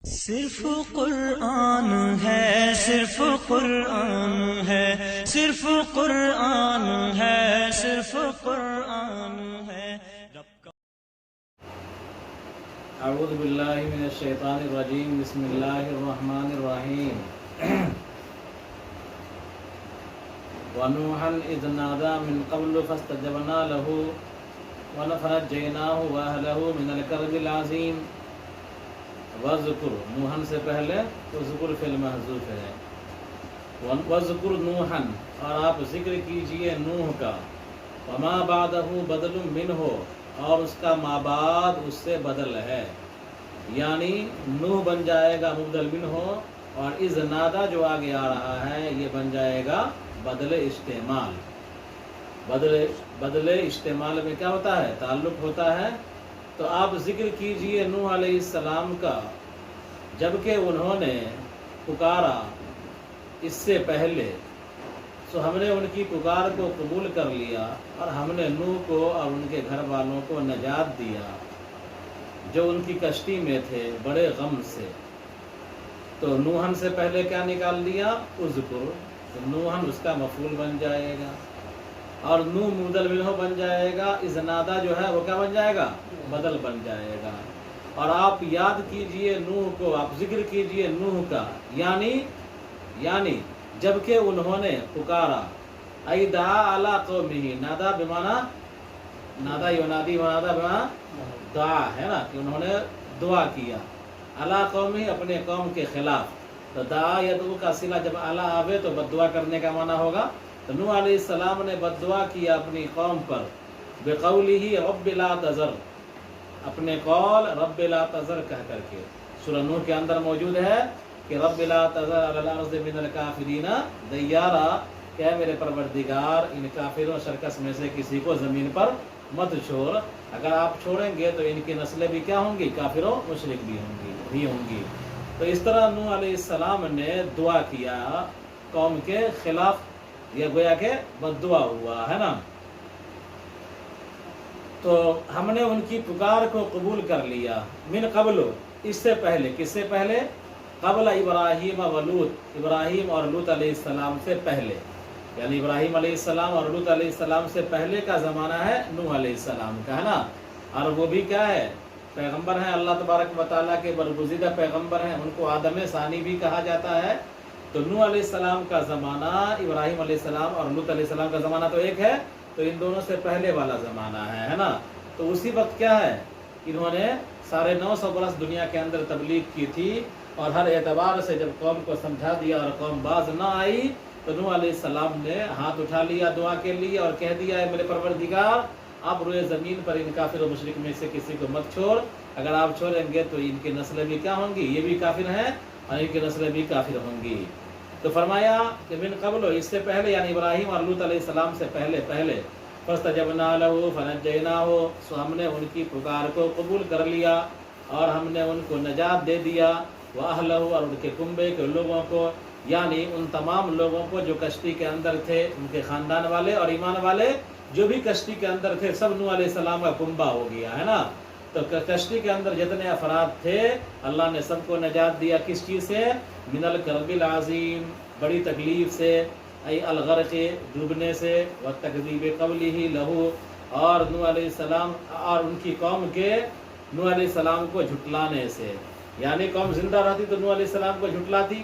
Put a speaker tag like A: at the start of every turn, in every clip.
A: صرف قرآن ہے، صرف قرآن ہے، صرف قرآن ہے، صرف قرآن ہے۔
B: اعوذ باللہ من الشیطان الرجیم، بسم اللہ الرحمن الرحیم۔ وَنُوحًا إِذْ نَادَى مِن قَبْلُ فَاسْتَجَبْنَا لَهُ وَنَجَّيْنَاهُ وَأَهْلَهُ مِنَ الْكَرْبِ الْعَظِيمِ۔ وَذْكُرْ، نوحًا سے پہلے تو ذکر فعل محذوف ہے۔ وَذْكُرْ نُوحًا، اور آپ ذکر کیجئے نوح کا، وَمَا بَعْدَهُ بَدَلٌ مِّنْهُ، اور اس کا ما بعد اس سے بدل ہے، یعنی نوح بن جائے گا مبدل منہ، اور اذ نادا جو آگے آ رہا ہے یہ بن جائے گا بدل استعمال۔ بدل استعمال میں کیا ہوتا ہے؟ تعلق ہوتا ہے۔ تو آپ ذکر کیجئے نوح علیہ السلام کا جبکہ انہوں نے پکارا اس سے پہلے، سو ہم نے ان کی پکار کو قبول کر لیا، اور ہم نے نوح کو اور ان کے گھر والوں کو نجات دیا جو ان کی کشتی میں تھے بڑے غم سے۔ تو نوحن سے پہلے کیا نکال دیا؟ اذکر، تو نوحن اس کا مفعول بن جائے گا، اور نوح مبدل منہ بن جائے گا، اذ نادا جو ہے وہ کیا بن جائے گا؟ بدل بن جائے گا۔ اور آپ یاد کیجئے نوح کو، آپ ذکر کیجئے نوح کا، یعنی جبکہ انہوں نے پکارا، ای دعا علی قومہ، نادا بمانا نادا ینادی ونادا بمانا دعا ہے نا، کہ انہوں نے دعا کیا علی قومہ، اپنے قوم کے خلاف۔ تو دعا یدعو کا صلہ جب اعلیٰ آوے تو بد دعا کرنے کا معنی ہوگا۔ تو نوح علیہ السلام نے بد دعا کیا اپنی قوم پر، بقولہ رب لا تذر، اپنے قول رب لا تذر کہہ کر کے۔ سورہ نوح کے اندر موجود ہے کہ رب لا تذر علی الارض من الکافرین دیارا، کہ اے میرے پروردگار ان کافروں شرکس میں سے کسی کو زمین پر مت چھوڑ، اگر آپ چھوڑیں گے تو ان کی نسلیں بھی کیا ہوں گی؟ کافر و مشرک بھی ہوں گی۔ تو اس طرح نوح علیہ السلام نے دعا کیا قوم کے خلاف، یہ گویا کہ بد دعا ہوا ہے نا۔ تو ہم نے ان کی پکار کو قبول کر لیا، من قبل، اس سے پہلے، کس سے پہلے؟ قبل ابراہیم و لوط، ابراہیم اور لوط علیہ السلام سے پہلے، یعنی ابراہیم علیہ السلام اور لوط علیہ السلام سے پہلے کا زمانہ ہے نوح علیہ السلام کا، ہے نا۔ اور وہ بھی کیا ہے؟ پیغمبر ہیں، اللہ تبارک و تعالیٰ کے برگزیدہ پیغمبر ہیں، ان کو آدم ثانی بھی کہا جاتا ہے۔ تو نوح علیہ السلام کا زمانہ، ابراہیم علیہ السلام اور لوط علیہ السلام کا زمانہ تو ایک ہے، تو ان دونوں سے پہلے والا زمانہ ہے نا۔ تو اسی وقت کیا ہے؟ انہوں نے 950 برس دنیا کے اندر تبلیغ کی تھی، اور ہر اعتبار سے جب قوم کو سمجھا دیا اور قوم باز نہ آئی تو نوح علیہ السلام نے ہاتھ اٹھا لیا دعا کے لیے اور کہہ دیا، اے میرے پروردگار آپ روئے زمین پر ان کافر و مشرک میں سے کسی کو مت چھوڑ، اگر آپ چھوڑیں گے تو ان کی نسلیں بھی کیا ہوں گی؟ یہ بھی کافر ہیں اور ان کی نسلیں بھی کافر ہوں گی۔ تو فرمایا کہ من قبل، اس سے پہلے، یعنی ابراہیم اور لوط علیہ السلام سے پہلے فاستجبنا له فنجیناه، سو ہم نے ان کی پکار کو قبول کر لیا اور ہم نے ان کو نجات دے دیا، واہلہ، اور ان کے کنبے کے لوگوں کو، یعنی ان تمام لوگوں کو جو کشتی کے اندر تھے، ان کے خاندان والے اور ایمان والے جو بھی کشتی کے اندر تھے، سب نوح علیہ السلام کا کنبہ ہو گیا ہے نا۔ تو کشتی کے اندر جتنے افراد تھے اللہ نے سب کو نجات دیا، کس چیز سے؟ من الکرب العظیم، بڑی تکلیف سے، ای الغرق، ڈوبنے سے، والتکذیب قبلہ لہو، اور نوح علیہ السلام اور ان کی قوم کے نوح علیہ السلام کو جھٹلانے سے، یعنی قوم زندہ رہتی تو نوح علیہ السلام کو جھٹلاتی،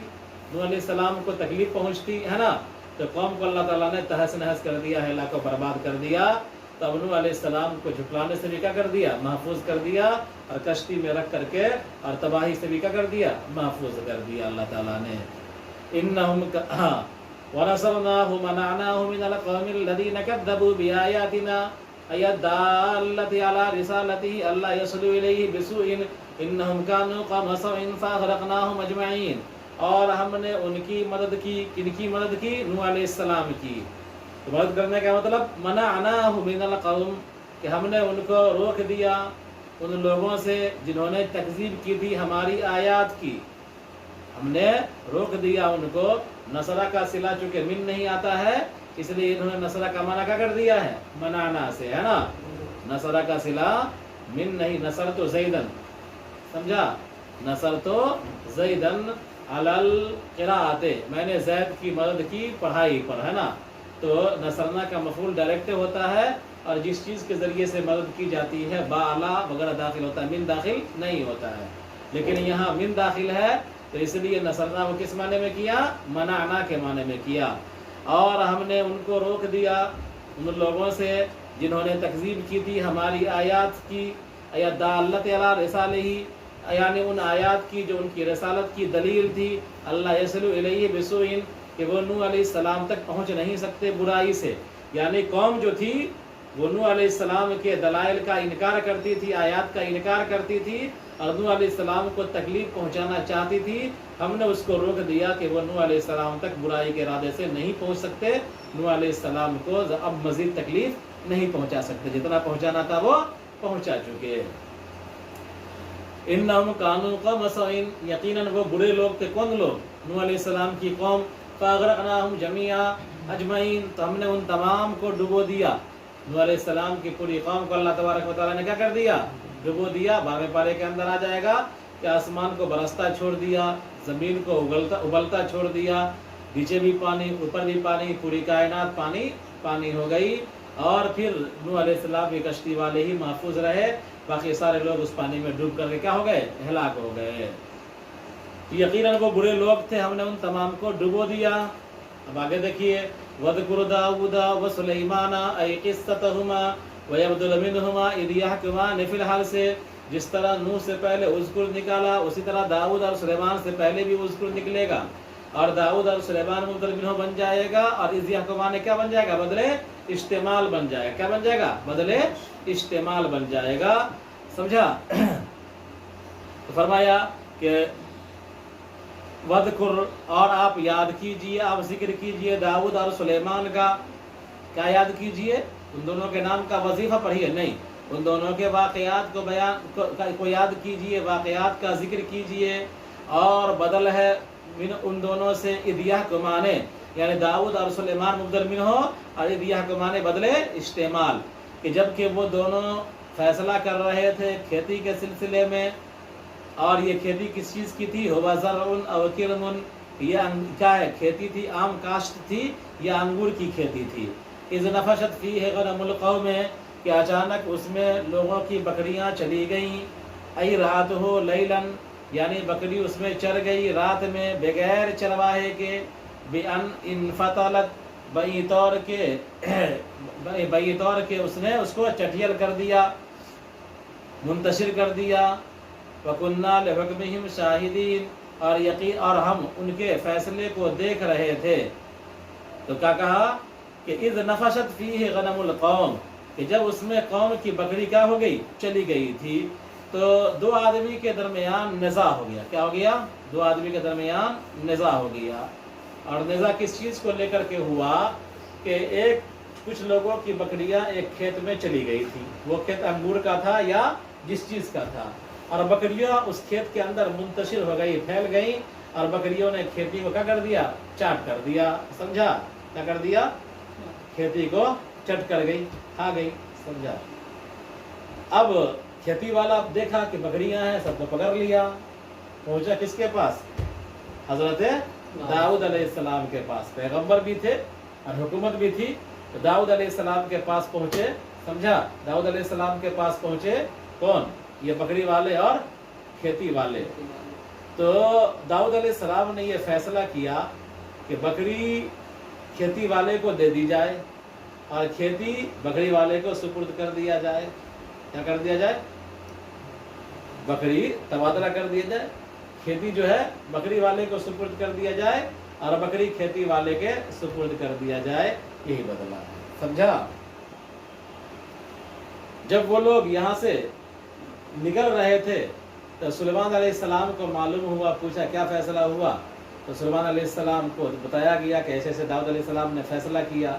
B: نوح علیہ السلام کو تکلیف پہنچتی ہے نا، تو قوم کو اللہ تعالیٰ نے تہس نہس کر دیا، ہلاک و برباد کر دیا۔ تو اب نوح علیہ السلام کو جھٹلانے سے بھی کیا کر دیا؟ محفوظ کر دیا، اور کشتی میں رکھ کر کے اور تباہی سے بھی کیا کر دیا؟ محفوظ کر دیا اللہ تعالیٰ نے۔ انہم ونصرناہ منعناہ من القوم الذین کذبوا بآیاتنا ای الدالۃ علی رسالتہ الا یصلوا الیہ بسوء انہم کانوا قوم سوء فاغرقناہم اجمعین۔ اور ہم نے ان کی مدد کی، کن کی مدد کی؟ نوح علیہ السلام کی۔ تو مدد کرنے کا مطلب منعناہ من القوم، کہ ہم نے ان کو روک دیا ان لوگوں سے جنہوں نے تکذیب کی تھی ہماری آیات کی، ہم نے روک دیا ان کو۔ نصرہ کا صلہ چونکہ من نہیں آتا ہے، اس لیے انہوں نے نصرہ کا معنی کیا کر دیا ہے؟ منانا سے، ہے نا۔ نصرہ کا صلہ من نہیں، نصر تو زیدن، سمجھا؟ نصر تو زیدن علل قراءت، میں نے زید کی مدد کی پڑھائی پر، ہے نا. تو نصرنا کا مفعول ڈائریکٹ ہوتا ہے، اور جس چیز کے ذریعے سے مدد کی جاتی ہے با اعلیٰ وغیرہ داخل ہوتا ہے، من داخل نہیں ہوتا ہے. لیکن یہاں من داخل ہے تو اس لیے نصرنا کو کس معنی میں کیا؟ منعنا کے معنی میں کیا. اور ہم نے ان کو روک دیا ان لوگوں سے جنہوں نے تکذیب کی تھی ہماری آیات کی، آیات دالت علی رسالہ، یعنی ان آیات کی جو ان کی رسالت کی دلیل تھی. اللہ یصل الیہ بسوء، کہ وہ نوح علیہ السلام تک پہنچ نہیں سکتے برائی سے. یعنی قوم جو تھی وہ نوح علیہ السلام کے دلائل کا انکار کرتی تھی، آیات کا انکار کرتی تھی، اور نوح علیہ السلام کو تکلیف پہنچانا چاہتی تھی. ہم نے اس کو روک دیا کہ وہ نوح علیہ السلام تک برائی کے ارادے سے نہیں پہنچ سکتے. نوح علیہ السلام کو اب مزید تکلیف نہیں پہنچا سکتے، جتنا پہنچانا تھا وہ پہنچا چکے. انہم کانوا قوم سوء، یقیناً وہ برے لوگ تھے. کون لوگ؟ نوح علیہ السلام کی قوم. فاغرقناہم جمیعا اجمعین، تو ہم نے ان تمام کو ڈبو دیا. نوح علیہ السلام کی پوری قوم کو اللہ تبارک و تعالیٰ نے کیا کر دیا؟ ڈبو دیا. 12ویں پارے کے اندر آ جائے گا کہ آسمان کو برستا چھوڑ دیا، زمین کو ابلتا چھوڑ دیا، نیچے بھی پانی اوپر بھی پانی، پوری کائنات پانی پانی ہو گئی. اور پھر نوح علیہ السلام کی کشتی والے ہی محفوظ رہے، باقی سارے لوگ اس پانی میں ڈوب کر کے کیا ہو گئے؟ ہلاک ہو گئے. یقیناً وہ برے لوگ تھے، ہم نے ان تمام کو ڈبو دیا. اب آگے دیکھیے، وَاذْكُرْ دَاوُودَ وَسُلَيْمَانَ أَيْ قِصَّتَهُمَا وَيَبْدُلَ مِنْهُمَا إِذْ يَحْكُمَانِ فِي الْحَرْثِ سے جس طرح نوح سے پہلے اذکر نکالا، اسی طرح داؤد اور سلیمان سے پہلے بھی اذکر نکلے گا. اور داؤد اور سلیمان مبدل منہ بن جائے گا، اور اذ یحکمان کیا بن جائے گا؟ بدلے اشتمال بن جائے گا. کیا بن جائے گا؟ بدلے اشتمال بن جائے گا. سمجھا؟ تو فرمایا کہ وَذْكُرْ، اور آپ یاد کیجئے، آپ ذکر کیجئے داؤد اور سلیمان کا. کیا یاد کیجئے؟ ان دونوں کے نام کا وظیفہ پڑھیے نہیں، ان دونوں کے واقعات کو یاد کیجئے، واقعات کا ذکر کیجئے. اور بدل ہے من ان دونوں سے اذ یحکمان، یعنی داؤد اور سلیمان مبدل منہ، اور اذ یحکمان بدلے استعمال، کہ جب کہ وہ دونوں فیصلہ کر رہے تھے کھیتی کے سلسلے میں. اور یہ کھیتی کس چیز کی تھی؟ ہوا زرع او کرم، یہ کیا ہے؟ کھیتی تھی، عام کاشت تھی یا انگور کی کھیتی تھی. اذ نفشت فیہ غنم القوم، کہ اچانک اس میں لوگوں کی بکریاں چلی گئیں. ای رات ہو لیلن، یعنی بکری اس میں چر گئی رات میں بغیر چرواہے کے. بان انفطلت، بئی طور کے اس نے اس کو چٹیل کر دیا، منتشر کر دیا. وَكُنَّا لِحُكْمِهِمْ شَاهِدِينَ، اور یقین اور ہم ان کے فیصلے کو دیکھ رہے تھے. تو کیا کہا کہ اذ نفشت فیہ غنم القوم، کہ جب اس میں قوم کی بکری کیا ہو گئی؟ چلی گئی تھی. تو دو آدمی کے درمیان نزاع ہو گیا. کیا ہو گیا؟ دو آدمی کے درمیان نزاع ہو گیا. اور نزاع کس چیز کو لے کر کے ہوا؟ کہ کچھ لوگوں کی بکریاں ایک کھیت میں چلی گئی تھی. وہ کھیت انگور کا تھا یا جس چیز کا تھا، اور بکریاں اس کھیت کے اندر منتشر ہو گئی، پھیل گئی، اور بکریوں نے کھیتی کو کیا کر دیا؟ چاٹ کر دیا. سمجھا؟ کیا کر دیا؟ کھیتی کو چٹ کر گئی، کھا گئی. سمجھا؟ اب کھیتی والا دیکھا کہ بکریاں ہیں، سب کو پکڑ لیا. پہنچا کس کے پاس؟ حضرت داؤد علیہ السلام کے پاس. پیغمبر بھی تھے اور حکومت بھی تھی. تو داؤد علیہ السلام کے پاس پہنچے. سمجھا؟ داؤد علیہ السلام کے پاس پہنچے کون؟ یہ بکری والے اور کھیتی والے. تو داؤد علیہ السلام نے یہ فیصلہ کیا کہ بکری کھیتی والے کو دے دی جائے اور کھیتی بکری والے کو سپرد کر دیا جائے. کیا کر دیا جائے؟ بکری تبادلہ کر دیا جائے. کھیتی جو ہے بکری والے کو سپرد کر دیا جائے اور بکری کھیتی والے کے سپرد کر دیا جائے. یہی بدلا ہے. سمجھا؟ جب وہ لوگ یہاں سے نکل رہے تھے تو سلیمان علیہ السلام کو معلوم ہوا، پوچھا کیا فیصلہ ہوا؟ تو سلیمان علیہ السلام کو بتایا گیا کہ ایسے ایسے داؤد علیہ السلام نے فیصلہ کیا.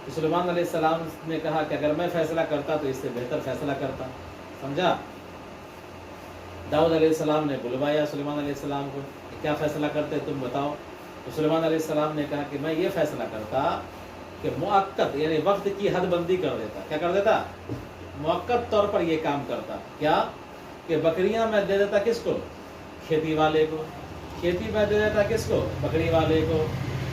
B: تو سلیمان علیہ السلام نے کہا کہ اگر میں فیصلہ کرتا تو اس سے بہتر فیصلہ کرتا. سمجھا؟ داؤد علیہ السلام نے بلوایا سلیمان علیہ السلام کو، کیا فیصلہ کرتے تم بتاؤ. تو سلیمان علیہ السلام نے کہا کہ میں یہ فیصلہ کرتا کہ مؤقت یعنی وقت کی حد بندی کر دیتا. کیا کر دیتا؟ مؤقت طور پر یہ کام کرتا. کیا؟ کہ بکریاں میں دے دیتا کس کو؟ کھیتی والے کو، کھیتی میں دے دیتا کس کو؟ بکری والے کو،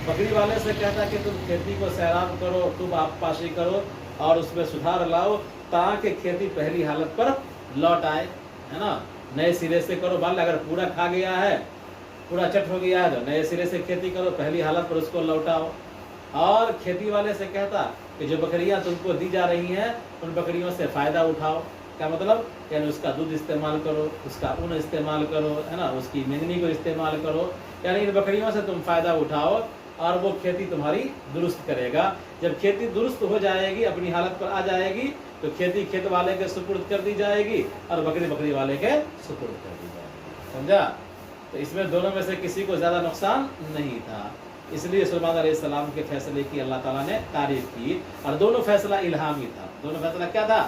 B: بکری والے سے کہتا کہ تم کھیتی کو سیراب کرو، تم آپ پاشی کرو اور اس میں سدھار لاؤ تاکہ کھیتی پہلی حالت پر لوٹ آئے، ہے نا، نئے سرے سے کرو، مان اگر پورا کھا گیا ہے، پورا چٹ ہو گیا ہے تو نئے سرے سے کھیتی کرو، پہلی حالت پر اس کو لوٹاؤ۔ اور کھیتی والے سے کہتا کہ جو بکریاں تم کو دی جا رہی ہیں ان بکریوں سے فائدہ اٹھاؤ، کیا مطلب؟ یعنی اس کا دودھ استعمال کرو، اس کا اون استعمال کرو، ہے نا، اس کی مینگنی کو استعمال کرو، یعنی ان بکریوں سے تم فائدہ اٹھاؤ اور وہ کھیتی تمہاری درست کرے گا۔ جب کھیتی درست ہو جائے گی، اپنی حالت پر آ جائے گی، تو کھیتی کھیت والے کے سپرد کر دی جائے گی اور بکری بکری والے کے سپرد کر دی جائے گی، سمجھا؟ تو اس میں دونوں میں سے کسی کو زیادہ نقصان نہیں تھا، اس لیے سلیمان علیہ السلام کے فیصلے کی اللہ تعالیٰ نے تعریف کی، اور دونوں فیصلہ الہامی تھا، دونوں فیصلہ کیا تھا؟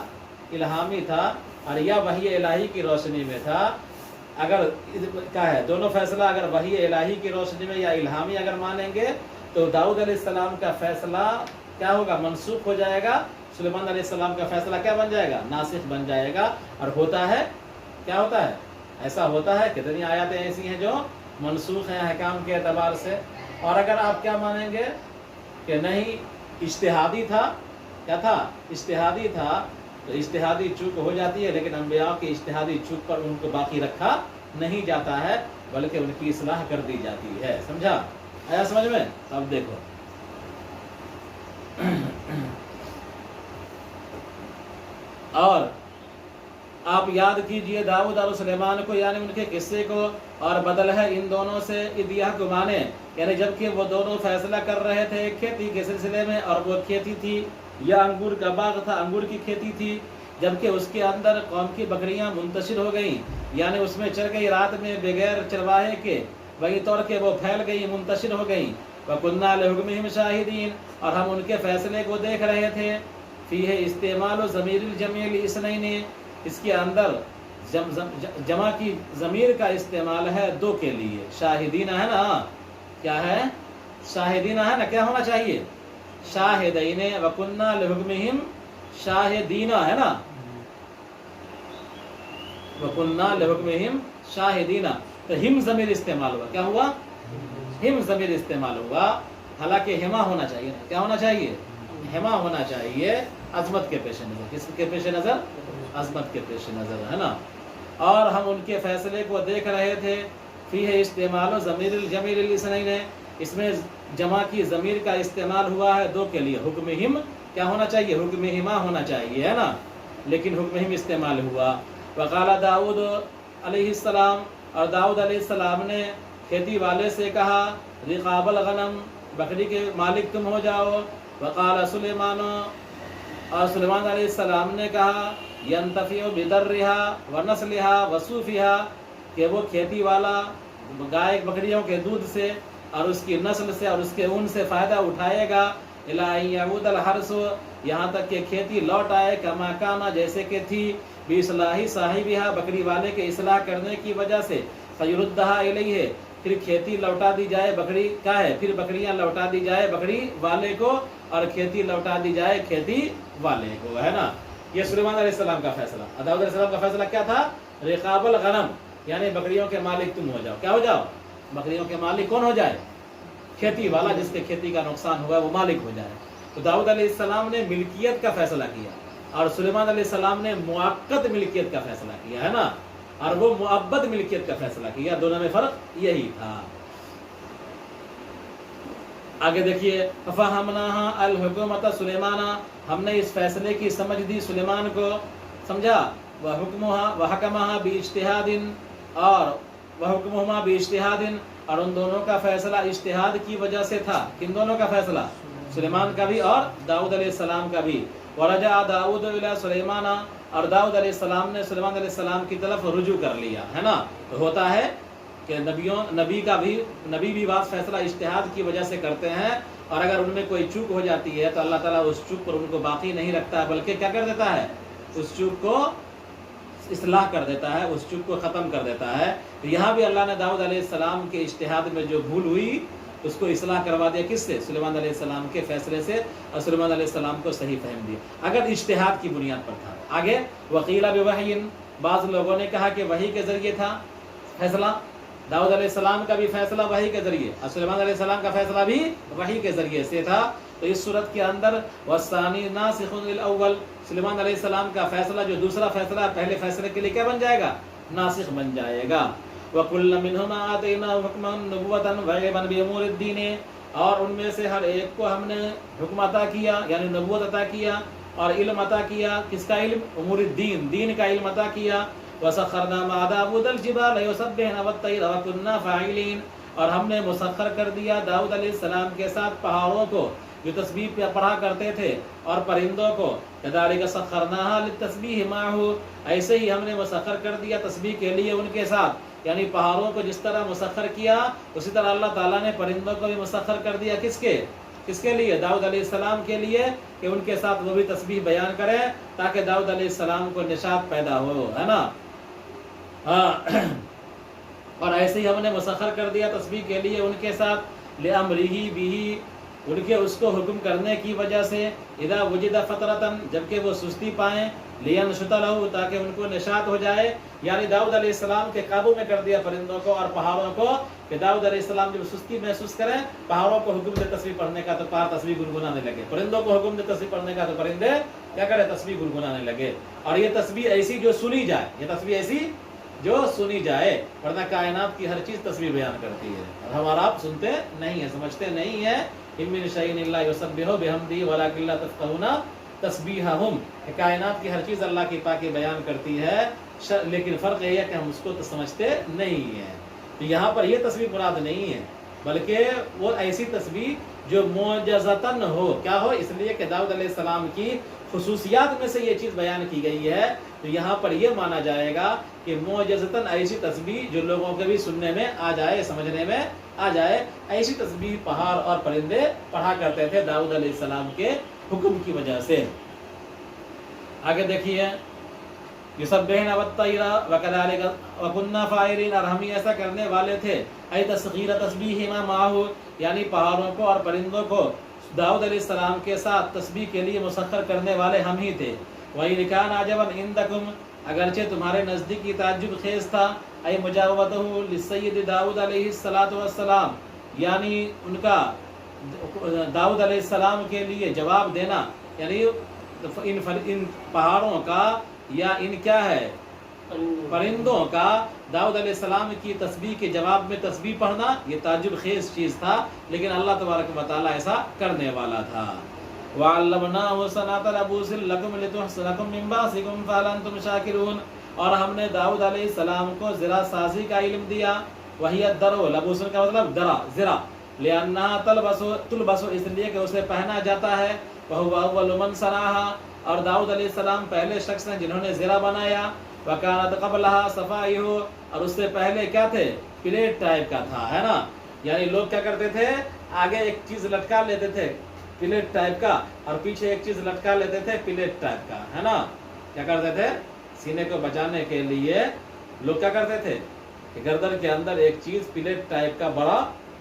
B: الہامی تھا، اور یا وحی الہی کی روشنی میں تھا۔ اگر کیا ہے دونوں فیصلہ اگر وحی الہی کی روشنی میں یا الہامی اگر مانیں گے تو داؤد علیہ السلام کا فیصلہ کیا ہوگا؟ منسوخ ہو جائے گا، سلیمان علیہ السلام کا فیصلہ کیا بن جائے گا؟ ناسخ بن جائے گا۔ اور ہوتا ہے کیا ہوتا ہے؟ ایسا ہوتا ہے، کتنی آیاتیں ایسی ہیں جو منسوخ ہیں احکام کے اعتبار سے۔ اور اگر آپ کیا مانیں گے کہ نہیں اجتہادی تھا، کیا تھا؟ اجتہادی تھا، تو اجتہادی چوک ہو جاتی ہے، لیکن انبیاء کی اجتہادی چوک پر ان کو باقی رکھا نہیں جاتا ہے، بلکہ ان کی اصلاح کر دی جاتی ہے، سمجھا؟ آیا سمجھ میں؟ اب دیکھو اور آپ یاد کیجئے داؤد اور سلیمان کو، یعنی ان کے قصے کو، اور بدل ہے ان دونوں سے اذ یحکمان، یعنی جبکہ وہ دونوں فیصلہ کر رہے تھے کھیتی کے سلسلے میں، اور وہ کھیتی تھی یا انگور کا باغ تھا، انگور کی کھیتی تھی، جبکہ اس کے اندر قوم کی بکریاں منتشر ہو گئیں، یعنی اس میں چر گئی رات میں بغیر چرواہے کے، وہی طور کے وہ پھیل گئی، منتشر ہو گئیں۔ وَكُنَّا لِحُكْمِهِمْ شَاهِدِينَ، اور ہم ان کے فیصلے کو دیکھ رہے تھے۔ فِيهِ اسْتِعْمَالُ ضَمِيرِ الْجَمْعِ لِاثْنَيْنِ، اس کے اندر جمع کی ضمیر کا استعمال ہے دو کے لیے، شاہدین ہے نا، کیا ہے؟ شاہدین ہے نا، کیا ہونا چاہیے؟ شاہدین، وَكُنَّا لِحُكْمِهِمْ شاہدین ہے نا، وَكُنَّا لِحُكْمِهِمْ شاہدین، تو ہم ضمیر استعمال ہوا، کیا ہوا؟ ہم ضمیر استعمال ہوا، حالانکہ ہما ہونا چاہیے، کیا ہونا چاہیے؟ ہما ہونا چاہیے، عظمت کے پیش نظر، کس کے پیش نظر؟ عظمت کے پیش نظر، ہے نا۔ اور ہم ان کے فیصلے کو دیکھ رہے تھے، فیہ استعمال ضمیر الجمع للاثنین، اس میں جمع کی ضمیر کا استعمال ہوا ہے دو کے لیے، حکمہم کیا ہونا چاہیے؟ حکمہما ہونا چاہیے، ہے نا، لیکن حکمہم استعمال ہوا۔ وقال داؤد علیہ السلام، اور داؤد علیہ السلام نے کھیتی والے سے کہا، رقاب الغنم، بکری کے مالک تم ہو جاؤ۔ وقال سلیمان، اور سلیمان علیہ السلام نے کہا، ینتفع بدرها ونسلها وصوفها، کہ وہ کھیتی والا گائے بکریوں کے دودھ سے اور اس کی نسل سے اور اس کے اون سے فائدہ اٹھائے گا، الی ان یعود الحرث، یہاں تک کہ کھیتی لوٹ آئے، کما کانا جیسے کہ تھی، باصلاح صاحبها، بکری والے کے اصلاح کرنے کی وجہ سے، فیردها الیہ، پھر کھیتی لوٹا دی جائے، بکری کا ہے، پھر بکریاں لوٹا دی جائے بکری والے کو، اور کھیتی لوٹا دی جائے کھیتی والے کو، ہے نا۔ یہ سلیمان علیہ السلام کا فیصلہ۔ داؤد علیہ السلام کا فیصلہ کیا تھا؟ رقاب الغنم، یعنی بکریوں کے مالک تم ہو جاؤ، کیا ہو جاؤ؟ بکریوں کے مالک کون ہو جائے؟ کھیتی والا، جس کے کھیتی کا نقصان ہوا ہے وہ مالک ہو جائے۔ تو داؤد علیہ السلام نے ملکیت کا فیصلہ کیا، اور سلیمان علیہ السلام نے مؤقت ملکیت کا فیصلہ کیا، ہے نا، اور وہ مؤبد ملکیت کا فیصلہ کیا، دونوں میں فرق یہی تھا۔ آگے دیکھیے، فَفَهَمْنَاهَا الْحُكُومَةَ سُلَيْمَانَ، ہم نے اس فیصلے کی سمجھ دی سلیمان کو، سمجھا، وَحَكَمَهَا بِاجْتِهَادٍ، اور وَحُكْمُهُمَا بِاجْتِهَادٍ، اور ان دونوں کا فیصلہ اجتہاد کی وجہ سے تھا۔ کن دونوں کا فیصلہ؟ سلیمان کا بھی اور داؤد علیہ السلام کا بھی۔ وَرَجَعَ دَاؤد إِلَى سُلَيْمَانَ، اور داؤد علیہ السلام نے سلیمان علیہ السلام کی طرف رجوع کر لیا، ہے نا۔ تو ہوتا ہے کہ نبی بھی بعض فیصلہ اجتہاد کی وجہ سے کرتے ہیں، اور اگر ان میں کوئی چوک ہو جاتی ہے تو اللہ تعالیٰ اس چوک پر ان کو باقی نہیں رکھتا ہے، بلکہ کیا کر دیتا ہے؟ اس چوک کو اصلاح کر دیتا ہے، اس چوک کو ختم کر دیتا ہے۔ تو یہاں بھی اللہ نے داؤد علیہ السلام کے اجتہاد میں جو بھول ہوئی اس کو اصلاح کروا دیا، کس سے؟ سلیمان علیہ السلام کے فیصلے سے، اور سلیمان علیہ السلام کو صحیح فہم دیا، اگر اجتہاد کی بنیاد پر تھا۔ آگے، وقیل بوحی، بعض لوگوں نے کہا کہ وحی کے ذریعے تھا فیصلہ، داؤد علیہ السلام کا بھی فیصلہ وحی کے ذریعے اور سلیمان علیہ السلام کا فیصلہ بھی وحی کے ذریعے سے تھا. تو اس صورت کے اندر والثانی ناسخ للاول، سلیمان علیہ السلام کا فیصلہ جو دوسرا فیصلہ پہلے فیصلے کے لیے کیا بن جائے گا؟ ناسخ بن جائے گا. وَكُلًّا مِنْهُمَا آتَيْنَاهُ حُكْمًا نُبُوَّةً وَعِلْمًا بِأُمُورِ الدِّينِ، اور ان میں سے ہر ایک کو ہم نے حکم عطا کیا یعنی نبوت عطا کیا اور علم عطا کیا. کس کا علم؟ امور الدین، دین کا علم عطا کیا. وَسَخَّرْنَا مَعَ دَاوُودَ الْجِبَالَ يُسَبِّحْنَ وَالطَّيْرَ وَكُنَّا فَاعِلِينَ، اور ہم نے مسخر کر دیا داؤد علیہ السلام کے ساتھ پہاڑوں کو جو تسبیح پہ پڑھا کرتے تھے اور پرندوں کو. كَذَلِكَ سَخَّرْنَاهَا لِلتَّسْبِيحِ مَعَهُ، ایسے ہی ہم نے مسخر کر دیا تسبیح کے لیے ان کے ساتھ. یعنی پہاڑوں کو جس طرح مسخر کیا اسی طرح اللہ تعالیٰ نے پرندوں کو بھی مسخر کر دیا. کس کے لیے؟ داؤد علیہ السلام کے لیے، کہ ان کے ساتھ وہ بھی تسبیح بیان کریں تاکہ داؤد علیہ السلام کو نشاط پیدا ہو، ہے نا. اور ایسے ہی ہم نے مسخر کر دیا تسبیح کے لیے ان کے ساتھ لِأَمْرِهِ بِهِ، ان کے اس کو حکم کرنے کی وجہ سے. اذا وجد فطرتن، جبکہ وہ سستی پائیں. لِيَنْشُطَ لَهُ، تاکہ ان کو نشاط ہو جائے. یعنی داؤد علیہ السلام کے قابو میں کر دیا پرندوں کو اور پہاڑوں کو، کہ داؤد علیہ السلام جب سستی محسوس کریں پہاڑوں کو حکم دے تسبیح پڑھنے کا تو پہاڑ تسبیح گنگنانے لگے، پرندوں کو حکم دے تسبیح پڑھنے کا تو پرندے کیا کرے؟ تسبیح گنگنانے لگے. اور یہ تسبیح ایسی جو سنی جائے، یہ تسبیح ایسی جو سنی جائے، ورنہ کائنات کی ہر چیز تسبیح بیان کرتی ہے اور ہمارا آپ سنتے نہیں ہیں، سمجھتے نہیں ہیں. إِن مِّن شَيْءٍ إِلَّا يُسَبِّحُ بِحَمْدِهِ وَلَٰكِن لَّا تَفْقَهُونَ تَسْبِيحَهُم، کہ کائنات کی ہر چیز اللہ کی پاکی بیان کرتی ہے، لیکن فرق یہ ہے کہ ہم اس کو تو سمجھتے نہیں ہیں. تو یہاں پر یہ تسبیح مراد نہیں ہے، بلکہ وہ ایسی تسبیح جو معجزتاً ہو. کیا ہو؟ اس لیے کہ داؤد علیہ السلام کی خصوصیات میں سے یہ چیز بیان کی گئی ہے. تو یہاں پر یہ مانا جائے گا کہ معجزتاً ایسی تسبیح جو لوگوں کے بھی سننے میں آ جائے، سمجھنے میں آ جائے. ایسی تسبیح پہاڑ اور پرندے پڑھا کرتے تھے داؤد علیہ السلام کے حکم کی وجہ سے. آگے دیکھیے یسبحن والطیر وکذالک وکنا فاعلین، اور ہم ایسا کرنے والے تھے. ای تصغیر تسبیحہما معہ، یعنی پہاڑوں کو اور پرندوں کو داؤد علیہ السلام کے ساتھ تسبیح کے لیے مسخر کرنے والے ہم ہی تھے. وَإِنْ كَانَ عَجَبًا عِنْدَكُمْ، اگرچہ تمہارے نزدیک یہ تعجب خیز تھا. ای مجاوبتہ للسید داؤد علیہ السلام، یعنی ان کا داؤد علیہ السلام کے لیے جواب دینا، یعنی ان پہاڑوں کا یا ان کیا ہے پرندوں کا داؤد علیہ السلام کی تسبیح کے جواب میں تسبیح پڑھنا یہ تعجب خیز چیز تھا، لیکن اللہ تبارک و تعالیٰ ایسا کرنے والا تھا. وَعَلَّمْنَاهُ صَنْعَةَ لَبُوسٍ لَكُمْ لِتُحْصِنَكُم مِّن بَأْسِكُمْ فَهَلْ أَنتُمْ شَاكِرُونَ، اور ہم نے داؤد علیہ السلام کو زرہ سازی کا علم دیا. وہی الدرو، لبوسن کا مطلب درا، زرہ. لِأَنَّهَا تُلْبَسُ، اس لیے کہ اسے پہنا جاتا ہے. وَهُوَ أَوَّلُ مَنْ صَنَعَهَا، اور داؤد علیہ السلام پہلے شخص ہیں جنہوں نے زرہ بنایا. وَكَانَتْ قَبْلَهَا صَفَائِحُ، اور اس سے پہلے کیا تھے؟ پلیٹ ٹائپ کا تھا، ہے نا. یعنی لوگ کیا کرتے تھے؟ آگے ایک چیز لٹکا لیتے تھے پلیٹ ٹائپ کا، اور پیچھے ایک چیز لٹکا لیتے تھے پلیٹ ٹائپ کا، ہے نا. کیا کرتے تھے؟ سینے کو بچانے کے لیے لوگ کیا کرتے تھے کہ گردن کے اندر ایک چیز پلیٹ ٹائپ کا بڑا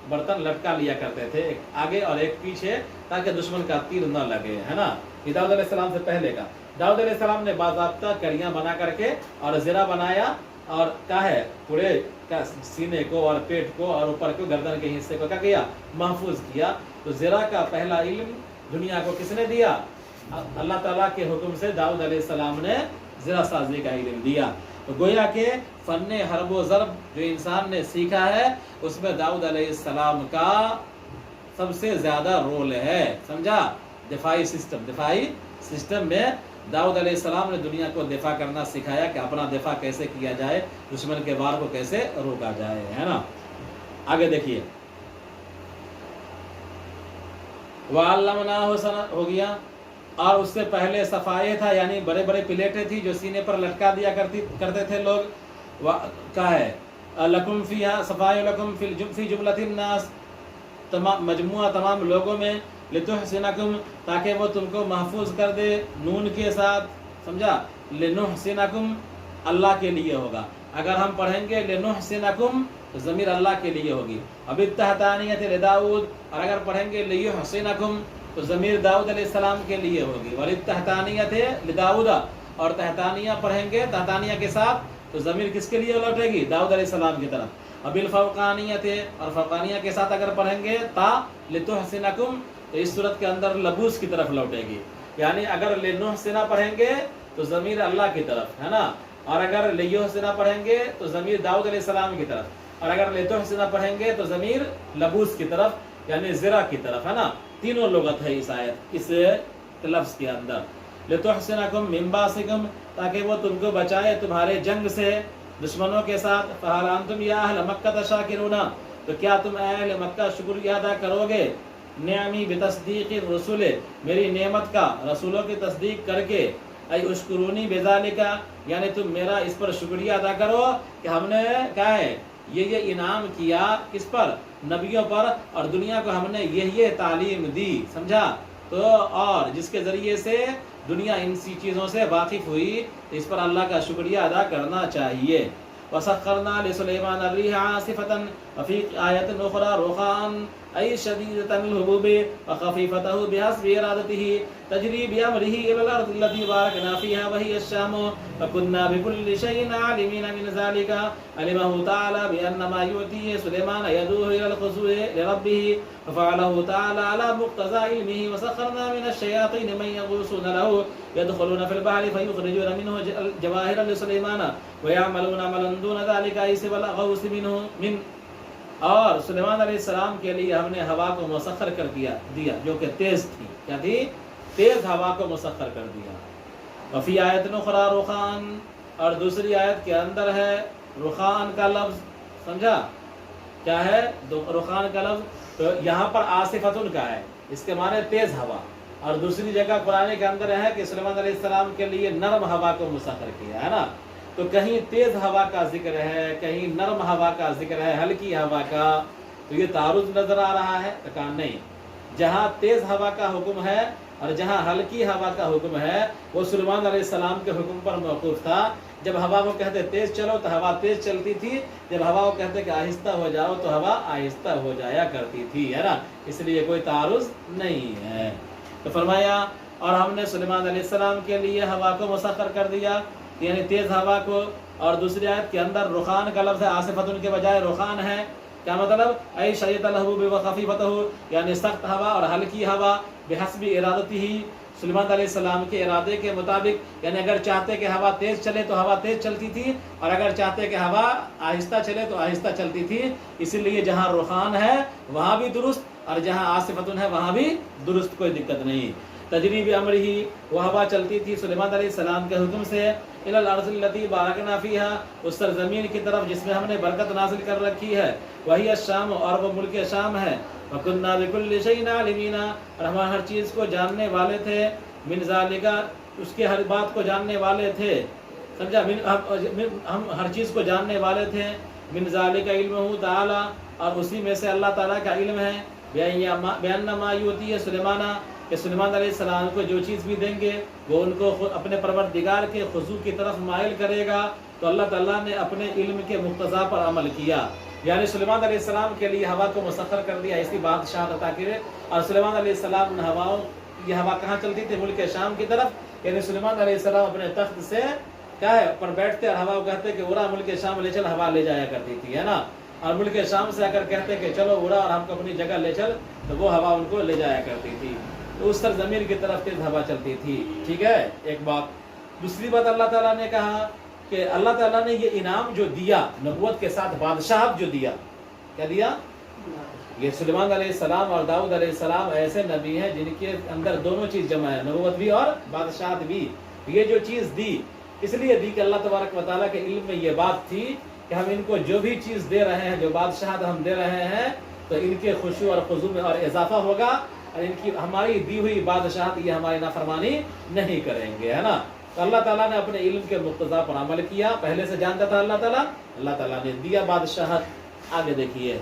B: برتن لٹکا لیا کرتے تھے، ایک آگے اور ایک پیچھے، تاکہ دشمن کا تیر نہ لگے، ہے نا. یہ داؤد علیہ السلام سے پہلے کا. داؤد علیہ السلام نے باضابطہ کڑیاں بنا کر کے اور زرہ بنایا، اور کیا ہے پورے سینے کو اور پیٹ کو اور اوپر کو گردن کے حصے کو کیا کیا؟ محفوظ کیا. تو زرہ کا پہلا علم دنیا کو کس نے دیا؟ اللہ تعالیٰ کے حکم سے داؤد علیہ السلام نے زرہ سازی کا علم دیا. تو گویا کہ فن حرب و ضرب جو انسان نے سیکھا ہے اس میں داؤد علیہ السلام کا سب سے زیادہ رول ہے، سمجھا. دفاعی سسٹم میں داؤد علیہ السلام نے دنیا کو دفاع کرنا سکھایا کہ اپنا دفاع کیسے کیا جائے، دشمن کے وار کو کیسے روکا جائے، ہے نا. آگے دیکھیے وَعَلَّمْنَاهُ ہو گیا. اور اس سے پہلے صفائے تھا، یعنی بڑے بڑے پلیٹیں تھی جو سینے پر لٹکا دیا کرتے تھے لوگ. کیا ہے؟ لَكُمْ فِيهَا صفائے لَكُمْ فِي جُمْلَةِ النَّاسِ، مجموعہ تمام لوگوں میں. لِتُحْسِنَكُمْ، تاکہ وہ تم کو محفوظ کر دے، نون کے ساتھ، سمجھا. لِنُحْسِنَكُمْ اللہ کے لیے ہوگا. اگر ہم پڑھیں گے لِنُحْسِنَكُمْ تو ضمیر اللہ کے لیے ہوگی. اب التحتانیۃ لداؤد، اور اگر پڑھیں گے لِيُحْسِنَكُمْ تو ضمیر داؤد علیہ السلام کے لیے ہوگی. وَلِلتحتانیۃ لداؤد، اور تحتانیہ پڑھیں گے تحتانیہ کے ساتھ تو ضمیر کس کے لیے لوٹے گی؟ داؤد علیہ السلام کی طرف. بالفوقانیت، اور فوقانیہ کے ساتھ اگر پڑھیں گے تا لتحسنکم تو اس صورت کے اندر لبوس کی طرف لوٹے گی، یعنی اگر لنحسنا پڑھیں گے تو ضمیر اللہ کی طرف ہے نا، اور اگر لیحسنا پڑھیں گے تو ضمیر داؤد علیہ السلام کی طرف، اور اگر لتحسنا پڑھیں گے تو ضمیر لبوس کی طرف یعنی زرہ کی طرف ہے نا۔ تینوں لغت ہے اس آیت اس لفظ کے اندر۔ لتحسنکم من باسکم، تاکہ وہ تم کو بچائے تمہارے جنگ سے دشمنوں کے ساتھ۔ فہل انتم یا اہل مکہ شاکرون، تو کیا تم اہل مکہ شکریہ ادا کرو گے؟ نعمی بتصدیق الرسول، میری نعمت کا رسولوں کی تصدیق کر کے، ای اشکرونی بذالکا، یعنی تم میرا اس پر شکریہ ادا کرو کہ ہم نے کیا ہے یہ انعام کیا کس پر؟ نبیوں پر، اور دنیا کو ہم نے یہ تعلیم دی، سمجھا؟ تو اور جس کے ذریعے سے دنیا ان سی چیزوں سے واقف ہوئی، اس پر اللہ کا شکریہ ادا کرنا چاہیے۔ وسخرنا لسلیمان الريح عاصفة وفي آية أخرى رخاء أي شديدة الهبوب وخفيفته بحسب إرادته تجري بأمره إلى الأرض التي باركنا فيها وهي الشام فكنا بكل شيء عالمين من ذلك علمه تعالى بأن ما يؤتيه سليمان يدعوه إلى الخضوع لربه ففعله تعالى على مقتضى علمه وسخرنا من الشياطين من يغوصون له يدخلون في البحر فيخرجون منه جواهر لسليمان ويعملون عملا دون ذلك أيسب الغوث منه من، اور سلیمان علیہ السلام کے لیے ہم نے ہوا کو مسخر کر دیا جو کہ تیز تھی، کیا تھی؟ تیز ہوا کو مسخر کر دیا۔ وفی آیت اخری رخان، اور دوسری آیت کے اندر ہے رخان کا لفظ، سمجھا کیا ہے رخان کا لفظ؟ تو یہاں پر آصفتن کا ہے، اس کے معنی تیز ہوا، اور دوسری جگہ قرآن کے اندر ہے کہ سلیمان علیہ السلام کے لیے نرم ہوا کو مسخر کیا ہے نا۔ تو کہیں تیز ہوا کا ذکر ہے، کہیں نرم ہوا کا ذکر ہے، ہلکی ہوا کا، تو یہ تعارض نظر آ رہا ہے؟ تو کہا نہیں، جہاں تیز ہوا کا حکم ہے اور جہاں ہلکی ہوا کا حکم ہے وہ سلیمان علیہ السلام کے حکم پر موقوف تھا۔ جب ہوا کو کہتے تیز چلو تو ہوا تیز چلتی تھی، جب ہوا کو کہتے کہ آہستہ ہو جاؤ تو ہوا آہستہ ہو جایا کرتی تھی، ہے نا، اس لیے کوئی تعارض نہیں ہے۔ تو فرمایا اور ہم نے سلیمان علیہ السلام کے لیے ہوا کو مسخر کر دیا، یعنی تیز ہوا کو، اور دوسری آیت کے اندر رخان کا لفظ ہے، آصفتن کے بجائے رخان ہے، کیا مطلب؟ ای شدید الہبوب وخفیفتہ، یعنی سخت ہوا اور ہلکی ہوا، بحسب ارادتہ، سلیمان علیہ السلام کے ارادے کے مطابق، یعنی اگر چاہتے کہ ہوا تیز چلے تو ہوا تیز چلتی تھی، اور اگر چاہتے کہ ہوا آہستہ چلے تو آہستہ چلتی تھی، اسی لیے جہاں رخان ہے وہاں بھی درست اور جہاں آصفتن ہے وہاں بھی درست، کوئی دقت نہیں۔ تجریب امرہ، وہ ہوا چلتی تھی سلیمان علیہ السلام کے حکم سے، الی الارض التی بارکنا فیہا، اس سرزمین کی طرف جس میں ہم نے برکت نازل کر رکھی ہے، وہی الشام، اور وہ ملک شام ہے، وکنا بکل شیء عالمین، اور ہم ہر چیز کو جاننے والے تھے، من ذالک، اس کے ہر بات کو جاننے والے تھے، سمجھا، ہم ہر چیز کو جاننے والے تھے، من ذالک علمہ تعالی، اور اسی میں سے اللہ تعالیٰ کا علم ہے، بأن ما یؤتی سلیمان، کہ سلیمان علیہ السلام کو جو چیز بھی دیں گے وہ ان کو اپنے پروردگار کے خضوع کی طرف مائل کرے گا، تو اللہ تعالیٰ نے اپنے علم کے مقتضا پر عمل کیا، یعنی سلیمان علیہ السلام کے لیے ہوا کو مسخر کر دیا، ایسی بادشاہت عطا کرے، اور سلیمان علیہ السلام ان ہواؤں، یہ ہوا کہاں چلتی تھی؟ ملک شام کی طرف، یعنی سلیمان علیہ السلام اپنے تخت سے کیا ہے پر بیٹھتے اور ہوا کو کہتے کہ اڑا ملک شام لے چل، ہوا لے جایا کرتی تھی، ہے نا، اور ملک شام سے اگر کہتے کہ چلو اڑا اور ہم کو اپنی جگہ لے چل، تو وہ ہوا ان کو لے جایا کرتی تھی، تو اس سرزمین کی طرف تیز ہوا چلتی تھی، ٹھیک ہے، ایک بات۔ دوسری بات اللہ تعالیٰ نے کہا کہ اللہ تعالیٰ نے یہ انعام جو دیا نبوت کے ساتھ، بادشاہت جو دیا، کیا دیا؟ یہ سلیمان علیہ السلام اور داؤد علیہ السلام ایسے نبی ہیں جن کے اندر دونوں چیز جمع ہے، نبوت بھی اور بادشاہت بھی، یہ جو چیز دی اس لیے دی کہ اللہ تبارک و تعالیٰ کے علم میں یہ بات تھی کہ ہم ان کو جو بھی چیز دے رہے ہیں، جو بادشاہت ہم دے رہے ہیں، تو ان کے خشوع اور خضوع میں اور اضافہ ہوگا، اور ان کی ہماری دی ہوئی بادشاہت یہ ہماری نافرمانی نہیں کریں گے، ہے نا۔ تو اللہ تعالیٰ نے اپنے علم کے مقتضا پر عمل کیا، پہلے سے جانتا تھا اللہ تعالیٰ نے دیا بادشاہت۔ آگے دیکھیے،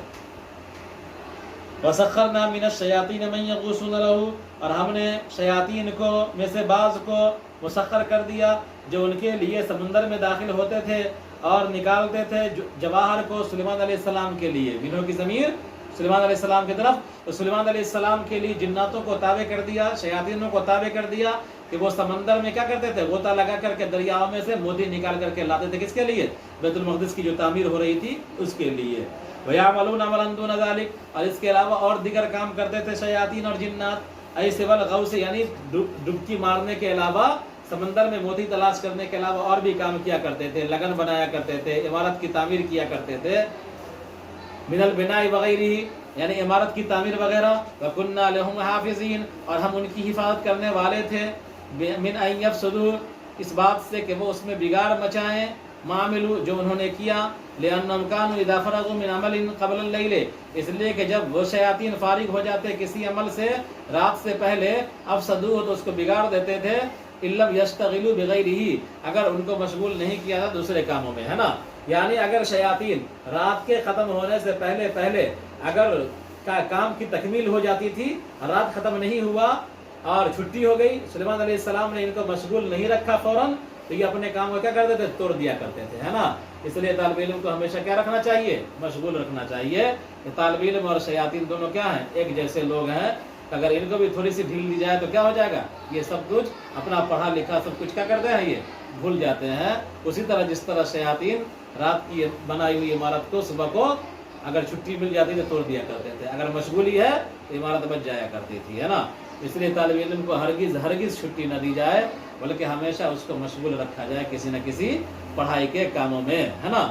B: وَسَخَّرْنَا مِنَ الشَّيَاطِينِ مَن يَغُوصُونَ لَهُ، اور ہم نے شیاطین کو میں سے بعض کو مسخر کر دیا جو ان کے لیے سمندر میں داخل ہوتے تھے اور نکالتے تھے جواہر کو سلیمان علیہ السلام کے لیے، بنوں کی ضمیر سلیمان علیہ السلام کی طرف، تو سلیمان علیہ السلام کے لیے جناتوں کو تابع کر دیا، شیاطینوں کو تابع کر دیا کہ وہ سمندر میں کیا کرتے تھے؟ غوطہ لگا کر کے دریاؤں میں سے موتی نکال کر کے لاتے تھے، کس کے لیے؟ بیت المقدس کی جو تعمیر ہو رہی تھی اس کے لیے. وَيَعْمَلُونَ عَمَلًا دُونَ ذَلِكَ، اور اس کے علاوہ اور دیگر کام کرتے تھے شیاطین اور جنات. ایسے والغوث، یعنی ڈبکی مارنے کے علاوہ، سمندر میں موتی تلاش کرنے کے علاوہ اور بھی کام کیا کرتے تھے. لگن بنایا کرتے تھے، عمارت کی تعمیر کیا کرتے تھے. من البناء وغیرہ، یعنی عمارت کی تعمیر وغیرہ. وَكُنَّا لَهُمْ حَافِظِينَ، اور ہم ان کی حفاظت کرنے والے تھے. من أن يفسدوا، اس بات سے کہ وہ اس میں بگاڑ مچائیں. معاملو، جو انہوں نے کیا. لأنهم كانوا إذا فرغوا من عمل قبل الليل، اس لیے کہ جب وہ شیاطین فارغ ہو جاتے کسی عمل سے رات سے پہلے، افسدوه، تو اس کو بگاڑ دیتے تھے. إن لم يشتغلوا بغيره، اگر ان کو مشغول نہیں کیا تھا دوسرے کاموں میں، ہے نا. یعنی اگر شیاطین رات کے ختم ہونے سے پہلے اگر کام کی تکمیل ہو جاتی تھی، رات ختم نہیں ہوا اور چھٹی ہو گئی، سلیمان علیہ السلام نے ان کو مشغول نہیں رکھا فوراً، تو یہ اپنے کام کو کیا کرتے تھے؟ توڑ دیا کرتے تھے، ہے نا. اس لیے طالب علم کو ہمیشہ کیا رکھنا چاہیے؟ مشغول رکھنا چاہیے. کہ طالب علم اور شیاطین دونوں کیا ہیں؟ ایک جیسے لوگ ہیں. اگر ان کو بھی تھوڑی سی ڈھیل دی جائے تو کیا ہو جائے گا؟ یہ سب کچھ اپنا پڑھا لکھا سب کچھ کیا کرتے ہیں؟ یہ بھول جاتے ہیں. اسی طرح جس طرح شیاطین رات کی بنائی ہوئی عمارت کو صبح کو اگر چھٹی مل جاتی تو توڑ دیا کرتے تھے. اگر مشغولی ہے تو عمارت بچ جایا کرتی تھی، ہے نا. اس لیے طالب علم کو ہرگز چھٹی نہ دی جائے، بلکہ ہمیشہ اس کو مشغول رکھا جائے کسی نہ کسی پڑھائی کے کاموں میں، ہے نا.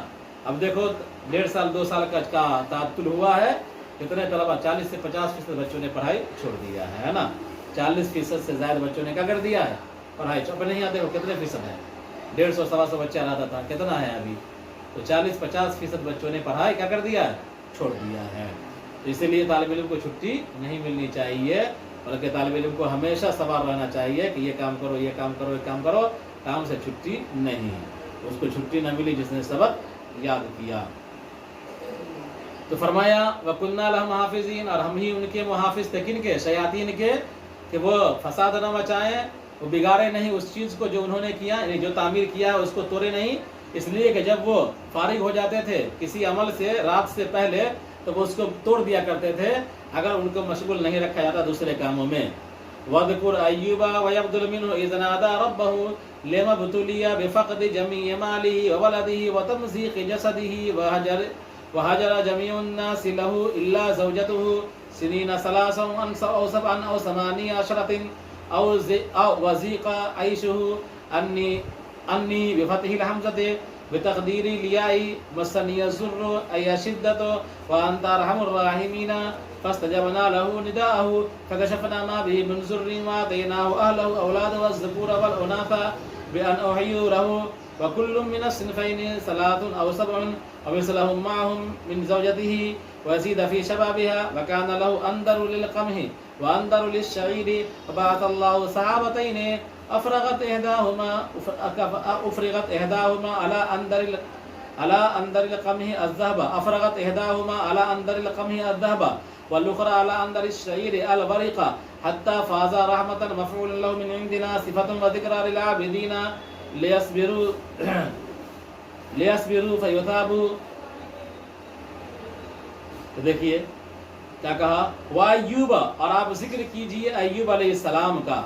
B: اب دیکھو 1.5 سال 2 سال کا تعطل ہوا ہے، کتنے طلبہ 40 سے 50% بچوں نے پڑھائی چھوڑ دیا ہے نا. 40% سے زائد بچوں نے کیا کر دیا ہے؟ پڑھائی چھوڑ. نہیں آتے وہ کتنے فیصد ہے؟ 150 سوا بچہ رہتا تھا، کتنا ہے ابھی؟ تو 40-50% بچوں نے پڑھائی کیا کر دیا ہے؟ چھوڑ دیا ہے. اسی لیے طالب علم کو چھٹی نہیں ملنی چاہیے، بلکہ طالب علم کو ہمیشہ سوار رہنا چاہیے کہ یہ کام کرو، یہ کام کرو، یہ کام کرو. کام سے چھٹی نہیں. اس کو چھٹی نہ ملی جس نے سبق یاد کیا. تو فرمایا وَكُنَّا لَهُمْ حَافِظِينَ، اور ہم ہی ان کے محافظ تھے. کن کے؟ شیاطین کے، کہ وہ فساد نہ مچائیں، وہ بگاڑے نہیں اس چیز کو جو انہوں نے کیا، یعنی جو تعمیر کیا ہے اس کو توڑے نہیں. اس لیے کہ جب وہ فارغ ہو جاتے تھے کسی عمل سے رات سے پہلے تو وہ اس کو توڑ دیا کرتے تھے اگر ان کو مشغول نہیں رکھا جاتا دوسرے کاموں میں. وَاذْكُرْ أَيُّوبَ وَيَبْذُلُ مِنْهُ إِذْ نَادَىٰ رَبَّهُ لِمَا ابْتُلِيَ بِفَقْدِ جَمِيعِ مَالِهِ وَوَلَدِهِ وَتَمْزِيقِ جَسَدِهِ وَهَجَرَ جَمِيعُ النَّاسِ لَهُ إِلَّا زَوْجَتُهُ سِنِينَ 3 أَوْ 7 أَوْ 8 عَشْرَةٍ وَزِيقَ عَيْشُهُ أني بفتح الحمزة بتقدير الياء مسني الضر أي شدة وأنت أرحم الراحمين. فاستجبنا له نداءه فكشفنا ما به من ضر وآتيناه أهله أولاده والذكور والأناث بأن أحيوا له وكل من الصنفين 3 أو 7 ومثلهم معهم من زوجته ويزيد في شبابها وكان له أندر للقمح وأندر للشعير فبعث الله سحابتين أفرغت إحداهما على أندر القمح الذهب أفرغت إحداهما على أندر القمح الذهب والأخرى على أندر الشعير البريق حتى فاز رحمة مفعول له من عندنا صفة وذكرى للعابدين ليصبروا فيثابوا. تو دیکھیے کیا کہا، وَأَيُّوبَ، اور آپ ذکر کیجئے ایوب علیہ السلام کا.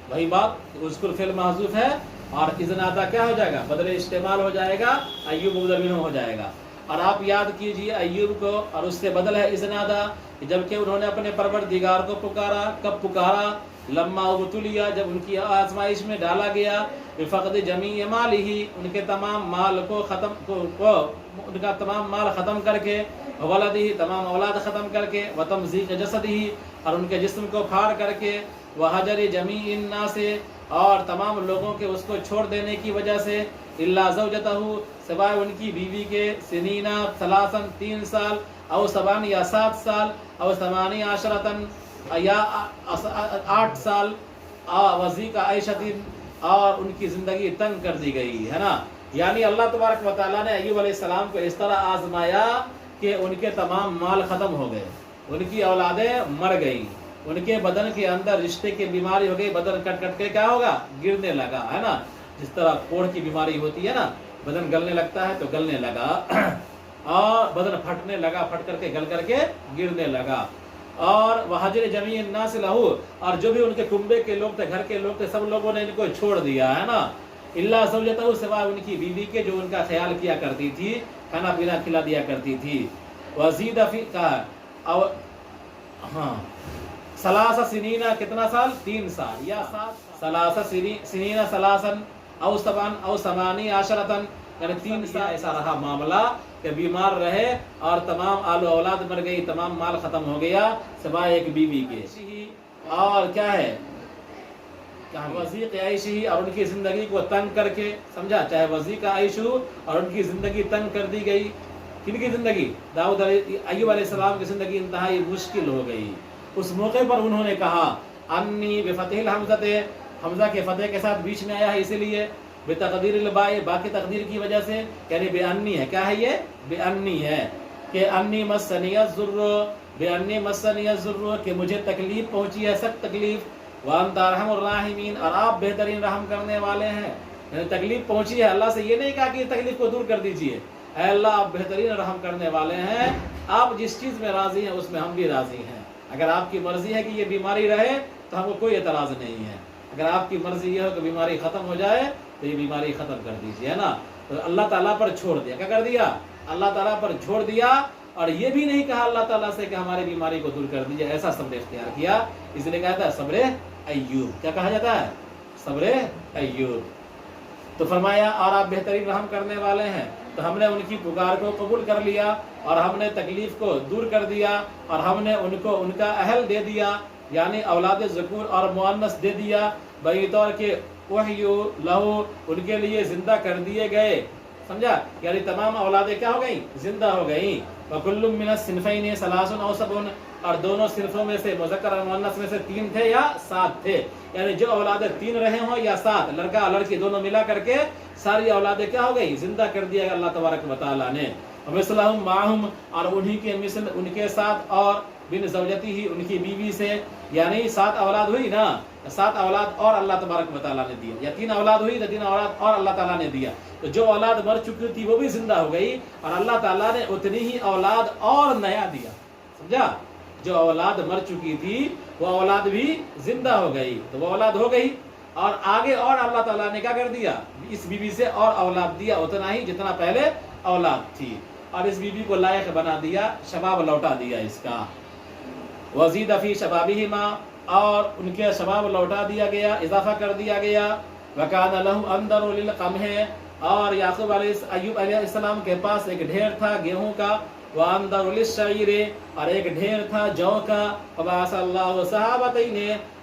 B: وہی بات، اذکر فعل محذوف ہے اور اذ نادا کیا ہو جائے گا؟ بدل استعمال ہو جائے گا، ایوب مبدل منہ ہو جائے گا. اور آپ یاد کیجئے ایوب کو، اور اس سے بدل ہے اذ نادا، جبکہ انہوں نے اپنے پروردگار کو پکارا. کب پکارا؟ لما ابتلیا، جب ان کی آزمائش میں ڈالا گیا. بفقد جمیع مالہ، ان کے تمام مال کو ان کا تمام مال ختم کر کے. ولدہ، تمام اولاد ختم کر کے. وتمزیق جسدہ، اور ان کے جسم کو پھاڑ کر کے. وحجر جمیع الناس، اور تمام لوگوں کے اس کو چھوڑ دینے کی وجہ سے. الا زوجتہ، سوائے ان کی بیوی کے. سنینا 3 سال او 7 یا 7 سال او 8 عشرتن یا 8 سال. وزیق عیشتن، اور ان کی زندگی تنگ کر دی گئی، ہے نا. یعنی اللہ تبارک و تعالیٰ نے ایوب علیہ السلام کو اس طرح آزمایا کہ ان کے تمام مال ختم ہو گئے، ان کی اولادیں مر گئی، ان کے بدن کے اندر رشتے کی بیماری ہو گئی، بدن کٹ کٹ کے کیا ہوگا؟ گرنے لگا، ہے نا. جس طرح کوڑ کی بیماری ہوتی ہے نا، بدن گلنے لگتا ہے تو گلنے لگا، اور بدن پھٹنے لگا، پھٹ کر کے گل کر کے گرنے لگا. اور وحجر جمیع الناس لہو، اور جو بھی ان کے کنبے کے لوگ تھے، گھر کے لوگ تھے، سب لوگوں نے ان کو چھوڑ دیا، ہے نا. اللہ زوجتہ سوا ان کی بیوی کے جو ان کا خیال کیا کرتی تھی، کھانا پینا کھلا دیا کرتی تھی. وزید فی کہا ہاں ثلاث سنین کتنا سال؟ 3 سال یا 7 ثلاث سنین ثلاثن او سبعن او ثمانی عشرتن، یعنی 3 سال ایسا رہا معاملہ کہ بیمار رہے اور تمام آل و اولاد مر گئی، تمام مال ختم ہو گیا سوائے ایک بیوی کے. اور کیا ہے وضیق عیشی، اور ان کی زندگی کو تنگ کر کے، سمجھا، چاہے وضیق عیشو اور ان کی زندگی تنگ کر دی گئی. کن کی زندگی؟ داؤد ایوب علیہ السلام کی زندگی انتہائی مشکل ہو گئی. اس موقع پر انہوں نے کہا انی بفتح الحمزہ، حمزہ کے فتح کے ساتھ بیچ میں آیا ہے اسی لیے، بتقدیر الباء، باقی تقدیر کی وجہ سے، یعنی بے انی ہے. کیا ہے یہ؟ بے انی ہے کہ انی مسنی الضر، بے انی مسنی الضر کہ مجھے تکلیف پہنچی ہے، سخت تکلیف. وانت ارحم الراحمین، اور آپ بہترین رحم کرنے والے ہیں. یعنی تکلیف پہنچی ہے، اللہ سے یہ نہیں کہا کہ تکلیف کو دور کر دیجئے، اے اللہ آپ بہترین رحم کرنے والے ہیں، آپ جس چیز میں راضی ہیں اس میں ہم بھی راضی ہیں. اگر آپ کی مرضی ہے کہ یہ بیماری رہے تو ہم کو کوئی اعتراض نہیں ہے. اگر آپ کی مرضی یہ ہو کہ بیماری ختم ہو جائے تو یہ بیماری ختم کر دیجیے، ہے نا. تو اللہ تعالیٰ پر چھوڑ دیا. کیا کر دیا؟ اللہ تعالیٰ پر چھوڑ دیا. اور یہ بھی نہیں کہا اللہ تعالیٰ سے کہ ہماری بیماری کو دور کر دیجیے، ایسا صبر اختیار کیا. اس لیے کہتا ہے صبر ایوب. کیا کہا جاتا ہے؟ صبر ایوب. تو فرمایا اور آپ بہترین رحم کرنے والے ہیں. تو ہم نے ان کی پکار کو قبول کر لیا اور ہم نے تکلیف کو دور کر دیا اور ہم نے ان کو ان کا اہل دے دیا، یعنی اولاد ذکور اور مؤنث دے دیا، بئی طور کے وحیو لہو ان کے لیے زندہ کر دیے گئے. سمجھا، یعنی تمام اولادیں کیا ہو گئیں؟ زندہ ہو گئیں. وَكُلٌّ مِّنَ الصِّنفَيْنِ ثَلَاثٌ أَوْ سَبْعٌ، اور دونوں صنفوں میں سے مذکر اور مؤنث میں سے 3 تھے یا 7 تھے. یعنی جو اولادیں 3 رہے ہوں یا 7، لڑکا لڑکی دونوں ملا کر کے ساری اولادیں کیا ہو گئی؟ زندہ کر دیا اللہ تبارک و تعالیٰ نے. وَمِثْلَهُمْ مَعَهُمْ، اور انہی کے مثل ان کے ساتھ، اور بن زوجتی ہی ان کی بیوی سے، یعنی 7 اولاد ہوئی نا، 7 اولاد اور اللہ تبارک و تعالیٰ نے دیا، یا 3 اولاد ہوئی تو 3 اولاد اور اللہ تعالیٰ نے دیا. تو جو اولاد مر چکی تھی وہ بھی زندہ ہو گئی اور اللہ تعالیٰ نے اتنی ہی اولاد اور نیا دیا. سمجھا، جو اولاد مر چکی تھی وہ اولاد بھی زندہ ہو گئی، تو وہ اولاد ہو گئی اور آگے اور اللہ تعالیٰ نے کیا کر دیا؟ اس بیوی سے اور اولاد دیا، اتنا ہی جتنا پہلے اولاد تھی، اور اس بیوی کو لائق بنا دیا، شباب لوٹا دیا اس کا. وزید فی شبابہما، اور ان کے شباب لوٹا دیا گیا، اضافہ کر دیا گیا. وکان لہ اندر للقمح، اور یعقوب ایوب علیہ السلام کے پاس ایک ڈھیر تھا گیہوں کا. واندر للشعیر، اور ایک ڈھیر تھا جو کا. فبعث اللہ صحابتین،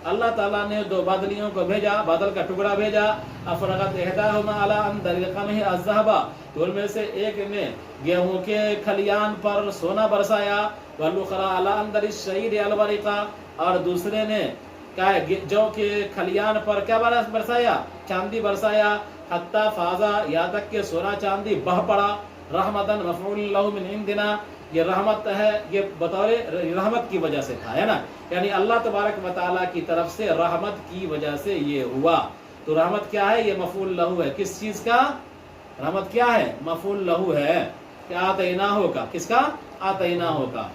B: اللہ تعالیٰ نے 2 بادلیوں کو بھیجا، بادل کا ٹکڑا بھیجا. افرغت احداہما علی اندر القمح الذهب، تو ان میں سے ایک نے گیہوں کے کھلیان پر سونا برسایا. والاخری علی اندر الشعیر الورق، اور دوسرے نے جو کے کھلیان پر کیا برسایا؟ چاندی برسایا. حتی فاضا، یہاں تک کہ سونا چاندی بہ پڑا. رحمتن مفعول لہ من عندنا، یہ رحمت ہے، یہ بطور رحمت کی وجہ سے تھا، ہے نا، یعنی اللہ تبارک و تعالیٰ کی طرف سے رحمت کی وجہ سے یہ ہوا. تو رحمت کیا ہے؟ یہ مفعول لہ ہے. کس چیز کا؟ رحمت کیا ہے؟ مفعول لہ ہے کہ آتیناہ کا. کس کا؟ آتیناہ کا.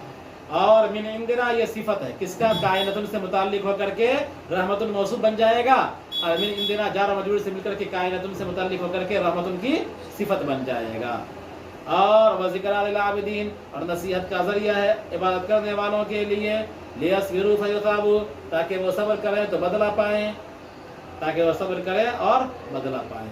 B: اور من عندنا یہ صفت ہے کس کا؟ کائنتن سے متعلق ہو کر کے رحمتن موصوف بن جائے گا، اور من عندنا جار و مجرور سے مل کر کے کائنتن سے متعلق ہو کر کے رحمتن کی صفت بن جائے گا. اور وذکر للعابدین، اور نصیحت کا ذریعہ ہے عبادت کرنے والوں کے لیے. لیصبروا فیثابوا، تاکہ وہ صبر کریں تو بدلہ پائیں، تاکہ وہ صبر کریں اور بدلہ پائیں.